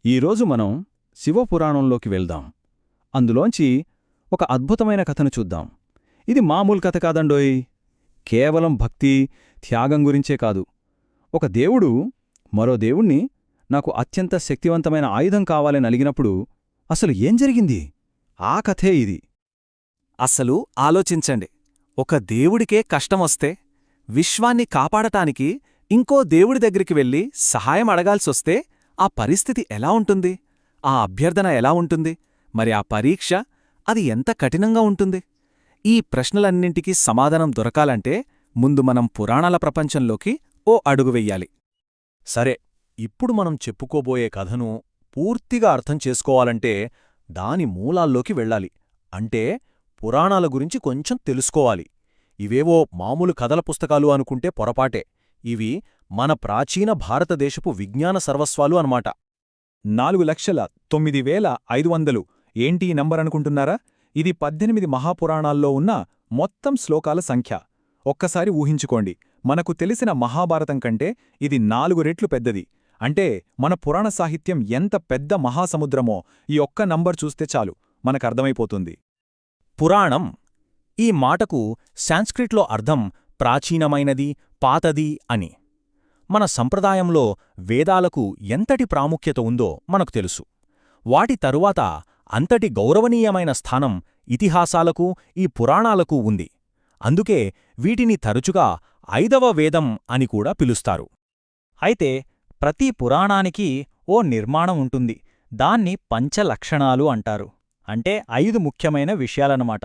ఈరోజు మనం శివపురాణంలోకి వెళ్దాం. అందులోంచి ఒక అద్భుతమైన కథను చూద్దాం. ఇది మామూలు కథ కాదండోయ్. కేవలం భక్తి, త్యాగం గురించే కాదు. ఒక దేవుడు మరో దేవుణ్ణి నాకు అత్యంత శక్తివంతమైన ఆయుధం కావాలని అలిగినప్పుడు అసలు ఏం జరిగింది? ఆ కథే ఇది. అసలు ఆలోచించండి. ఒక దేవుడికే కష్టమొస్తే, విశ్వాన్ని కాపాడటానికి ఇంకో దేవుడి దగ్గరికి వెళ్ళి సహాయం అడగాల్సొస్తే ఆ పరిస్థితి ఎలా ఉంటుంది? ఆ అభ్యర్థన ఎలా ఉంటుంది? మరి ఆ పరీక్ష, అది ఎంత కఠినంగా ఉంటుంది? ఈ ప్రశ్నలన్నింటికీ సమాధానం దొరకాలంటే ముందు మనం పురాణాల ప్రపంచంలోకి ఓ అడుగు వెయ్యాలి. సరే, ఇప్పుడు మనం చెప్పుకోబోయే కథను పూర్తిగా అర్థం చేసుకోవాలంటే దాని మూలాల్లోకి వెళ్ళాలి. అంటే పురాణాల గురించి కొంచెం తెలుసుకోవాలి. ఇవేవో మామూలు కథల పుస్తకాలు అనుకుంటే పొరపాటే. ఇవి మన ప్రాచీన భారతదేశపు విజ్ఞాన సర్వస్వాలు అన్నమాట. 4,09,500 ఏంటి ఈ నంబరనుకుంటున్నారా? ఇది 18 మహాపురాణాల్లో ఉన్న మొత్తం శ్లోకాల సంఖ్య. ఒక్కసారి ఊహించుకోండి, మనకు తెలిసిన మహాభారతం కంటే ఇది 4 రెట్లు పెద్దది. అంటే మన పురాణ సాహిత్యం ఎంత పెద్ద మహాసముద్రమో ఈ ఒక్క నంబర్ చూస్తే చాలు మనకర్థమైపోతుంది. పురాణం ఈ మాటకు సాంస్క్రిట్లో అర్థం ప్రాచీనమైనది, పాతది అని. మన సంప్రదాయంలో వేదాలకు ఎంతటి ప్రాముఖ్యత ఉందో మనకు తెలుసు. వాటి తరువాత అంతటి గౌరవనీయమైన స్థానం ఇతిహాసాలకు, ఈ పురాణాలకు ఉంది. అందుకే వీటిని తరచుగా 5వ వేదం అని కూడా పిలుస్తారు. అయితే ప్రతి పురాణానికి ఓ నిర్మాణం ఉంటుంది. దాన్ని పంచలక్షణాలు అంటారు. అంటే 5 ముఖ్యమైన విషయాలన్నమాట.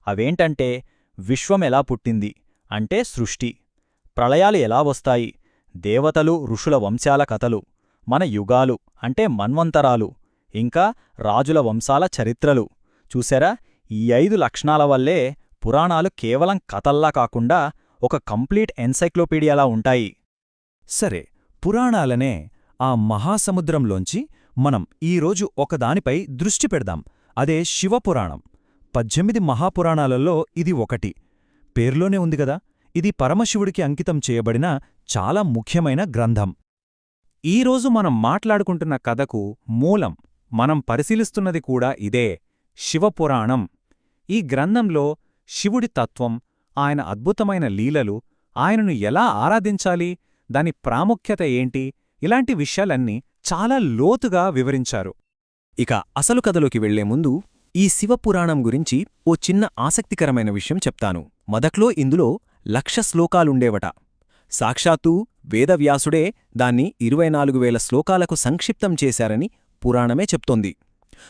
అవేంటంటే విశ్వం ఎలా పుట్టింది అంటే సృష్టి, ప్రళయాలు ఎలా వస్తాయి, దేవతలు ఋషుల వంశాల కథలు, మన యుగాలు అంటే మన్వంతరాలు, ఇంకా రాజుల వంశాల చరిత్రలు. చూసారా, ఈ 5 లక్షణాల వల్లే పురాణాలు కేవలం కథల్లా కాకుండా ఒక కంప్లీట్ ఎన్సైక్లోపీడియాలా ఉంటాయి. సరే, పురాణాలనే ఆ మహాసముద్రంలోంచి మనం ఈరోజు ఒకదానిపై దృష్టి పెడదాం. అదే శివపురాణం. 18 మహాపురాణాలలో ఇది ఒకటి. పేర్లోనే ఉంది గదా, ఇది పరమశివుడికి అంకితం చేయబడిన చాలా ముఖ్యమైన గ్రంథం. ఈరోజు మనం మాట్లాడుకుంటున్న కథకు మూలం, మనం పరిశీలిస్తున్నది కూడా ఇదే, శివపురాణం. ఈ గ్రంథంలో శివుడి తత్వం, ఆయన అద్భుతమైన లీలలు, ఆయనను ఎలా ఆరాధించాలి, దాని ప్రాముఖ్యత ఏంటి, ఇలాంటి విషయాలన్నీ చాలా లోతుగా వివరించారు. ఇక అసలు కథలోకి వెళ్లే ముందు ఈ శివపురాణం గురించి ఓ చిన్న ఆసక్తికరమైన విషయం చెప్తాను. మొదట్లో ఇందులో 1,00,000 శ్లోకాలుండేవట. సాక్షాత్తూ వేదవ్యాసుడే దాన్ని 24,000 శ్లోకాలకు సంక్షిప్తం చేశారని పురాణమే చెప్తోంది.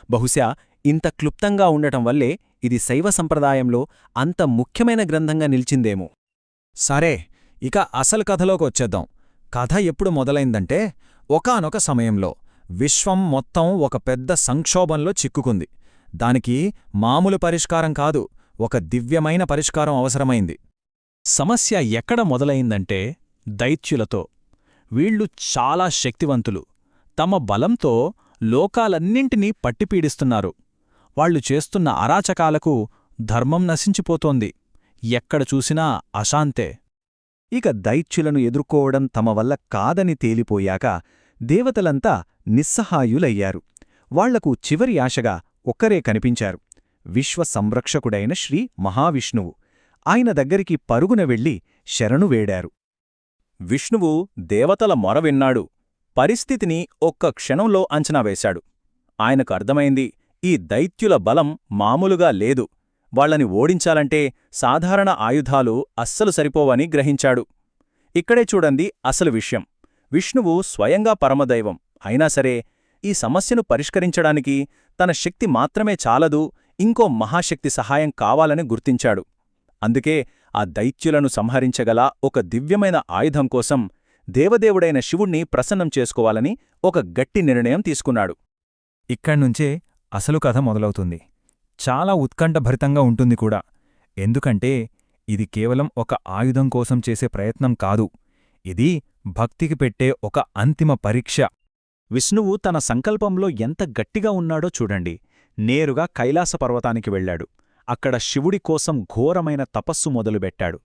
బహుశా ఇంత క్లుప్తంగా ఉండటం వల్లే ఇది శైవ సంప్రదాయంలో అంత ముఖ్యమైన గ్రంథంగా నిలిచిందేమో. సరే, ఇక అసలు కథలోకొచ్చేద్దాం. కథ ఎప్పుడు మొదలైందంటే, ఒకానొక సమయంలో విశ్వం మొత్తం ఒక పెద్ద సంక్షోభంలో చిక్కుకుంది. దానికి మామూలు పరిష్కారం కాదు, ఒక దివ్యమైన పరిష్కారం అవసరమైంది. సమస్య ఎక్కడ మొదలైందంటే దైత్యులతో. వీళ్లు చాలా శక్తివంతులు. తమ బలంతో లోకాలన్నింటినీ పట్టిపీడిస్తున్నారు. వాళ్లు చేస్తున్న అరాచకాలకు ధర్మం నశించిపోతోంది. ఎక్కడ చూసినా అశాంతే. ఇక దైత్యులను ఎదుర్కోవడం తమ వల్ల కాదని తేలిపోయాక దేవతలంతా నిస్సహాయులయ్యారు. వాళ్లకు చివరి ఆశగా ఒక్కరే కనిపించారు, విశ్వ సంరక్షకుడైన శ్రీ మహావిష్ణువు. ఆయన దగ్గరికి పరుగున వెళ్లి శరణు వేడారు. విష్ణువు దేవతల మొర విన్నాడు. పరిస్థితిని ఒక్క క్షణంలో అంచనా వేశాడు. ఆయనకు అర్థమైంది, ఈ దైత్యుల బలం మామూలుగా లేదు. వాళ్లని ఓడించాలంటే సాధారణ ఆయుధాలు అస్సలు సరిపోవని గ్రహించాడు. ఇక్కడే చూడండి అసలు విషయం. విష్ణువు స్వయంగా పరమదైవం అయినా సరే, ఈ సమస్యను పరిష్కరించడానికి తన శక్తి మాత్రమే చాలదు, ఇంకో మహాశక్తి సహాయం కావాలని గుర్తించాడు. అందుకే ఆ దైత్యులను సంహరించగల ఒక దివ్యమైన ఆయుధం కోసం దేవదేవుడైన శివుణ్ణి ప్రసన్నం చేసుకోవాలని ఒక గట్టి నిర్ణయం తీసుకున్నాడు. ఇక్కడ్నుంచే అసలు కథ మొదలవుతుంది. చాలా ఉత్కంఠభరితంగా ఉంటుంది కూడా. ఎందుకంటే ఇది కేవలం ఒక ఆయుధం కోసం చేసే ప్రయత్నం కాదు, ఇది భక్తికి పెట్టే ఒక అంతిమ పరీక్ష. విష్ణువు తన సంకల్పంలో ఎంత గట్టిగా ఉన్నాడో చూడండి. నేరుగా కైలాస పర్వతానికి వెళ్లాడు. అక్కడ శివుడి కోసం ఘోరమైన తపస్సు మొదలుపెట్టాడు.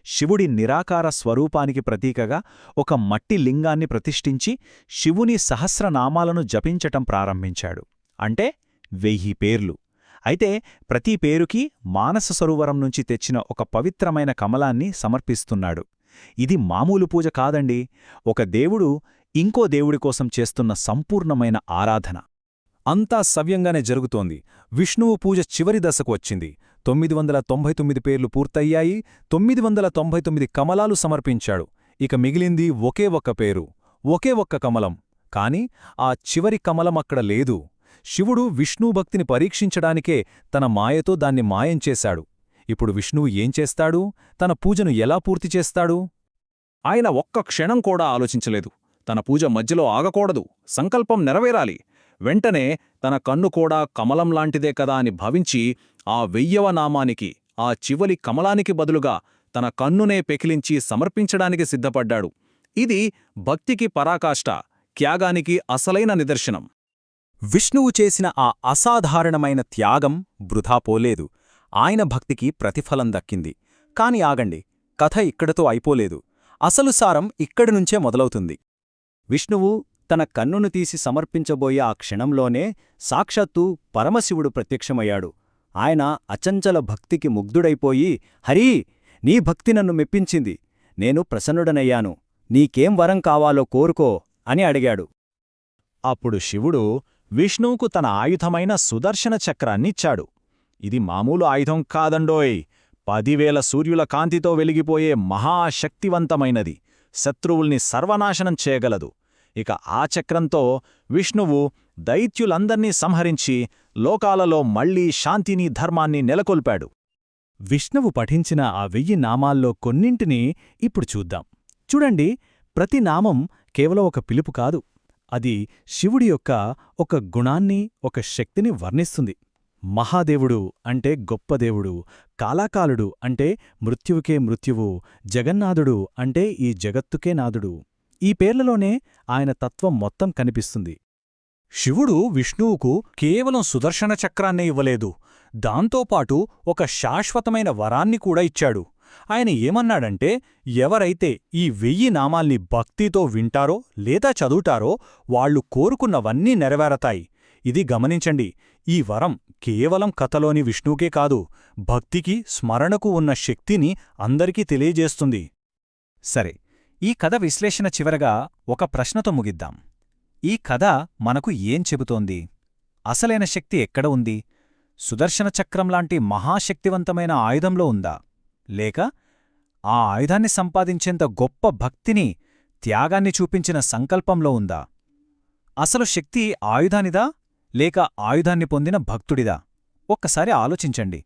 శివుడి నిరాకార స్వరూపానికి ప్రతీకగా ఒక మట్టి లింగాన్ని ప్రతిష్ఠించి శివుని సహస్రనామాలను జపించటం ప్రారంభించాడు. అంటే 1000 పేర్లు. అయితే ప్రతి పేరుకి మానస సరోవరం నుంచి తెచ్చిన ఒక పవిత్రమైన కమలాన్ని సమర్పిస్తున్నాడు. ఇది మామూలు పూజ కాదండి, ఒక దేవుడు ఇంకో దేవుడి కోసం చేస్తున్న సంపూర్ణమైన ఆరాధన. అంతా సవ్యంగానే జరుగుతోంది. విష్ణువు పూజ చివరి దశకు వచ్చింది. 999 పేర్లు పూర్తయ్యాయి. 999 కమలాలు సమర్పించాడు. ఇక మిగిలింది ఒకే ఒక్క పేరు, ఒకే ఒక్క కమలం. కాని ఆ చివరి కమలం అక్కడ లేదు. శివుడు విష్ణుభక్తిని పరీక్షించడానికే తన మాయతో దాన్ని మాయం చేశాడు. ఇప్పుడు విష్ణువు ఏం చేస్తాడు? తన పూజను ఎలా పూర్తి చేస్తాడు? ఆయన ఒక్క క్షణం కూడా ఆలోచించలేదు. తన పూజ మధ్యలో ఆగకూడదు, సంకల్పం నెరవేరాలి. వెంటనే తన కన్ను కూడా కమలంలాంటిదే కదా అని భావించి ఆ 1000వ నామానికి, ఆ చివలి కమలానికి బదులుగా తన కన్నునే పెకిలించి సమర్పించడానికి సిద్ధపడ్డాడు. ఇది భక్తికి పరాకాష్ట, త్యాగానికి అసలైన నిదర్శనం. విష్ణువు చేసిన ఆ అసాధారణమైన త్యాగం వృధా పోలేదు. ఆయన భక్తికి ప్రతిఫలం దక్కింది. కాని ఆగండి, కథ ఇక్కడితో అయిపోలేదు. అసలు సారం ఇక్కడి నుంచే మొదలవుతుంది. విష్ణువు తన కన్నును తీసి సమర్పించబోయే ఆ క్షణంలోనే సాక్షాత్తు పరమశివుడు ప్రత్యక్షమయ్యాడు. ఆయన అచంచల భక్తికి ముగ్ధుడైపోయి, హరీ, నీ భక్తి నన్ను మెప్పించింది. నేను ప్రసన్నుడనయ్యాను. నీకేం వరం కావాలో కోరుకో అని అడిగాడు. అప్పుడు శివుడు విష్ణువుకు తన ఆయుధమైన సుదర్శన చక్రాన్నిచ్చాడు. ఇది మామూలు ఆయుధం కాదండోయ్, 10,000 సూర్యుల కాంతితో వెలిగిపోయే మహాశక్తివంతమైనది. శత్రువుల్ని సర్వనాశనం చేయగలదు. ఇక ఆ చక్రంతో విష్ణువు దైత్యులందర్నీ సంహరించి లోకాలలో మళ్లీ శాంతిని, ధర్మాన్ని నెలకొల్పాడు. విష్ణువు పఠించిన ఆ 1000 నామాల్లో కొన్నింటిని ఇప్పుడు చూద్దాం. చూడండి, ప్రతి నామం కేవలం ఒక పిలుపు కాదు, అది శివుడి యొక్క ఒక గుణాన్ని, ఒక శక్తిని వర్ణిస్తుంది. మహాదేవుడు అంటే గొప్ప దేవుడు, కాలాకాలుడు అంటే మృత్యువుకే మృత్యువు, జగన్నాథుడు అంటే ఈ జగత్తుకే నాథుడు. ఈ పేర్లలోనే ఆయన తత్వం మొత్తం కనిపిస్తుంది. శివుడు విష్ణువుకు కేవలం సుదర్శన చక్రాన్నే ఇవ్వలేదు, దాంతోపాటు ఒక శాశ్వతమైన వరాన్ని కూడా ఇచ్చాడు. ఆయన ఏమన్నాడంటే, ఎవరైతే ఈ 1000 నామాల్ని భక్తితో వింటారో లేదా చదువుతారో వాళ్లు కోరుకున్నవన్నీ నెరవేరతాయి. ఇది గమనించండి, ఈ వరం కేవలం కథలోని విష్ణువుకే కాదు, భక్తికి, స్మరణకు ఉన్న శక్తిని అందరికీ తెలియజేస్తుంది. సరే, ఈ కథ విశ్లేషణ చివరగా ఒక ప్రశ్నతో ముగిద్దాం. ఈ కథ మనకు ఏం చెబుతోంది? అసలైన శక్తి ఎక్కడ ఉంది? సుదర్శన చక్రంలాంటి మహాశక్తివంతమైన ఆయుధంలో ఉందా? లేక ఆ ఆయుధాన్ని సంపాదించేంత గొప్ప భక్తిని, త్యాగాన్ని చూపించిన సంకల్పంలో ఉందా? అసలు శక్తి ఆయుధానిదా లేక ఆయుధాన్ని పొందిన భక్తుడిదా? ఒక్కసారి ఆలోచించండి.